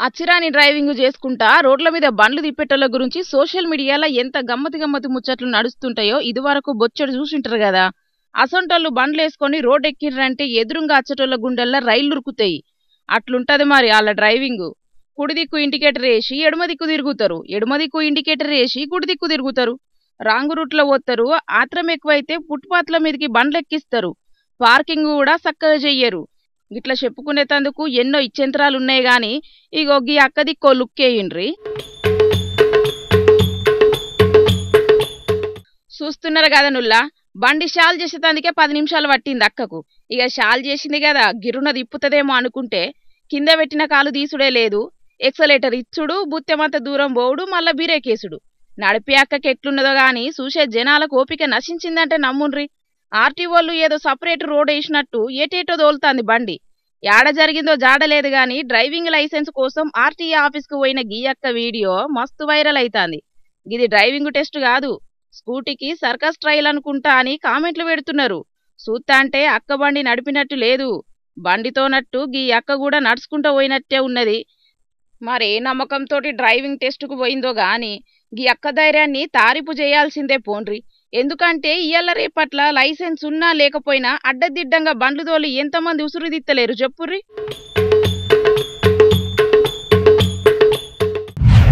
అచ్చిరాని driving చేసుకుంటా రోడ్ల మీద బండ్లు తిప్పేటోళ్ళ గురించి సోషల్ మీడియాలో ఎంత గమ్మతి గమ్మతి ముచ్చట్లు నడుస్తుంటాయో ఇదివరకు బొచ్చడు చూసింటారు కదా. అసొంటోళ్ళు బండ్లేసుకొని రోడ్ ఎక్కిర్రంటే ఎదురుంగా అచ్చటోళ్ళ గుండెల్లో రైళ్లు ఉరుకుతాయి. అట్లుంటది మరి వాళ్ళ డ్రైవింగ్. కుడి దిక్కు ఇండికేటర్ వేసి ఎడమ దిక్కు తిరుగుతారు, ఎడమ దిక్కు ఇండికేటర్ వేసి కుడి దిక్కు తిరుగుతారు. రాంగు రూట్లో పోతారు. ఆత్రం ఎక్కువైతే ఫుట్పాత్ల మీదకి బండ్లు ఎక్కిస్తారు. పార్కింగ్ కూడా చక్కగా చెయ్యరు. గిట్లా చెప్పుకునేటందుకు ఎన్నో ఇచ్చెంత్రాలు ఉన్నాయి గాని ఇగో గీ అక్క దిక్కో లుక్కేయండ్రి. చూస్తున్నారు కదా నుల్లా, బండి షాల్ చేసేటందుకే 10 నిమిషాలు పట్టింది అక్కకు. ఇక షాల్ చేసింది కదా గిరున తిప్పుతుందేమో అనుకుంటే కింద పెట్టిన కాలు తీసుడే లేదు. ఎక్సలేటర్ ఇచ్చుడు, బుత్తెమంత దూరం పోవుడు, మళ్ళా బీరేకేసుడు. నడిపి అక్కకి ఎట్లున్నదో గాని చూసే జనాలకు ఓపిక నశించిందంటే నమ్ముండ్రి. ఆర్టీఓళ్ళు ఏదో సపరేట్ రోడ్ వేసినట్టు ఏటేటో దోలుతాంది బండి. యాడ జరిగిందో జాడలేదు గాని డ్రైవింగ్ లైసెన్స్ కోసం ఆర్టీఏ ఆఫీస్కు పోయిన గీయక్క వీడియో మస్తు వైరల్ అయితాంది. ఇది డ్రైవింగ్ టెస్ట్ కాదు, స్కూటీకి సర్కస్ ట్రైల్ అనుకుంటా అని కామెంట్లు పెడుతున్నారు. చూత్తా అంటే అక్క బండి నడిపినట్టు లేదు, బండితోనట్టు గీ అక్క కూడా నడుచుకుంటూ పోయినట్టే ఉన్నది. మరే నమ్మకంతోటి డ్రైవింగ్ టెస్టుకు పోయిందో గాని గీ అక్క ధైర్యాన్ని తారీపు చేయాల్సిందే పోన్రి. ఎందుకంటే ఇయ్యాల రేపట్ల లైసెన్స్ ఉన్నా లేకపోయినా అడ్డదిడ్డంగా బండ్లు తోలి ఎంతమంది ఉసురు దిత్తలేరు చెప్పుర్రి.